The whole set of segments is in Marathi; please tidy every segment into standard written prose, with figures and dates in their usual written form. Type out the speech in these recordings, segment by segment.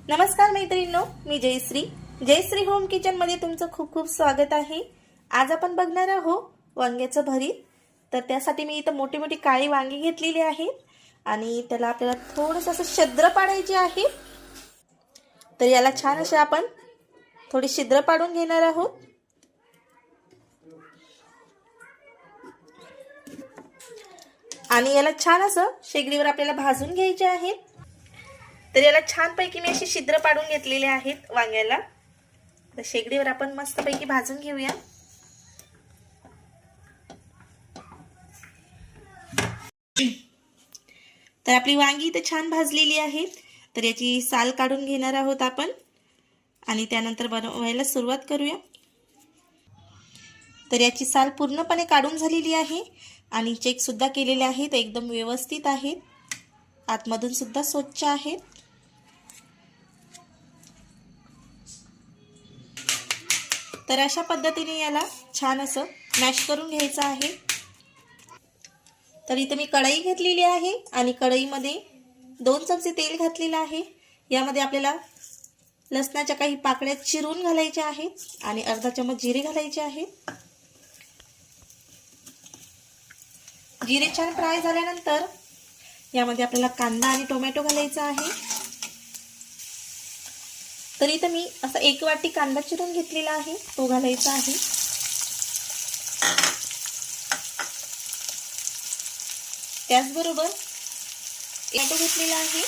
नमस्कार मैत्रिणींनो, मी जयश्री होम किचन मध्ये तुमचं खूप खूप स्वागत आहे। आज आपण बघणार आहोत वांग्याचं भरीत। तर त्यासाठी मी इथं मोठी मोठी काळी वांगी घेतलेली आहेत आणि त्याला आपल्याला थोडंसं असं छिद्र पाडायचे आहे। तर याला छान असे आपण थोडी छिद्र पाडून घेणार आहोत। आणि याला छान असं शेगडीवर आपल्याला भाजून घ्यायचे आहे। तर याला छान पैकी मी अशी छिद्र पाडून घेतलेले आहेत वांग्याला। तर शेगडीवर आपण मस्त पैकी भाजून घेऊया। तर आपली वांगी इथे छान भाजलेली आहेत। तर याची साल काढून घेणार आहोत आपण आणि त्यानंतर बनवायला सुरुवात करूया। तर याची साल पूर्णपणे काढून झालेली आहे आणि चेक सुद्धा केलेले आहेत, एकदम व्यवस्थित आहेत, आतमधून सुद्धा स्वच्छ आहेत। तर अशा पद्धतीने याला छान असं मॅश करून घ्यायचं आहे। तर इथे मी कढई घेतलेली आहे आणि कढईमध्ये 2 चमचे तेल घातलेलं आहे। यामध्ये आपल्याला लसणाच्या काही पाकळ्या चिरून घालायच्या आहेत आणि अर्धा चमच जिरे घालायचे आहेत। जिरे छान फ्राय झाल्यानंतर यामध्ये आपल्याला कांदा आणि टोमॅटो घालायचा आहे। तर इथे मी असा 1 वाटी कांदा चिरून घेतलेला आहे, तो घालायचा आहे। त्याचबरोबर टोमॅटो घेतलेला आहे,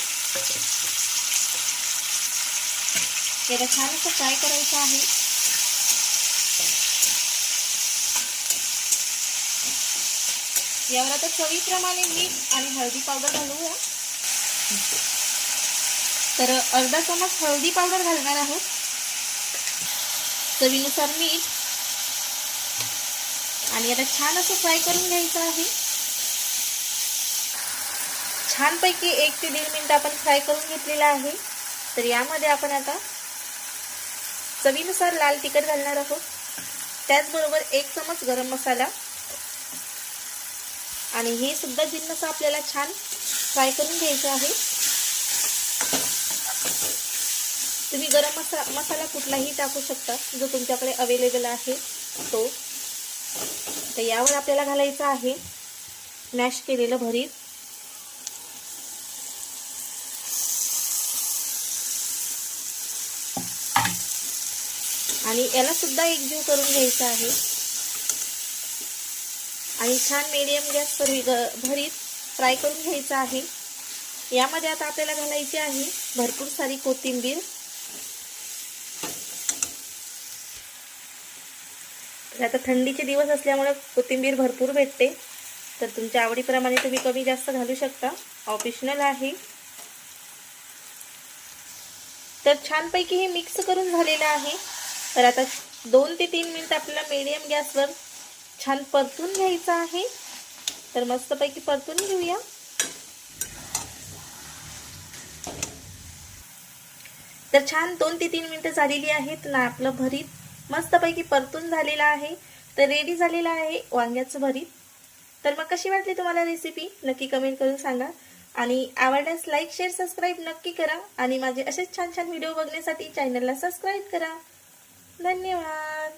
याला छान असं फ्राय करायचं आहे। यावर आता चवीप्रमाणे मीठ आणि हळदी पावडर घालूया। तर अर्धा चमच हळदी पावडर घालणार आहोत, चवीनुसार मीठ, आणि याला छान असं फ्राय करून घ्यायचं आहे। छानपैकी 1 ते 1.5 मिनिट आपण फ्राय करून घेतलेला आहे। तर यामध्ये आपण आता चवीनुसार लाल तिखट घालणार आहोत, त्याचबरोबर 1 चमच गरम मसाला, आणि हे सुद्धा जिन्नस आपल्याला छान फ्राय करून घ्यायचं आहे। तुम्ही गरम मसाला कुठलाही टाकू शकता जो तुमच्याकडे अवेलेबल आहे तो। तर यावर आपल्याला घालायचं आहे मॅश केलेलं भरीत। आणि याला सुद्धा एकजीव करून घ्यायचं आहे आणि छान मीडियम गॅसवर भरीत फ्राय करून घ्यायचं आहे। यामध्ये आता आपल्याला घालायची आहे भरपूर सारी कोथिंबीर। तर आता थंडीचे दिवस असल्यामुळे कोथिंबीर भरपूर भेटते, तर तुमच्या आवडीप्रमाणे तुम्ही कमी जास्त घालू शकता, ऑप्शनल आहे। तर छानपैकी हे मिक्स करून झालेलं आहे। तर आता 2 ते 3 मिनिट आपल्याला मीडियम गॅसवर छान परतून घ्यायचं आहे। तर मस्तपैकी परतून घेऊया। तर छान 2 ते 3 मिनिटं झालेली आहेत ना, आपलं भरीत मस्तपैकी परतून झालेलं आहे। तर रेडी झालेलं आहे वांग्याचं भरीत। तर मग कशी वाटली तुम्हाला रेसिपी नक्की कमेंट करून सांगा, आणि आवडल्यास लाईक शेअर सबस्क्राईब नक्की करा, आणि माझे असेच छान छान व्हिडिओ बघण्यासाठी चॅनलला सबस्क्राईब करा। धन्यवाद।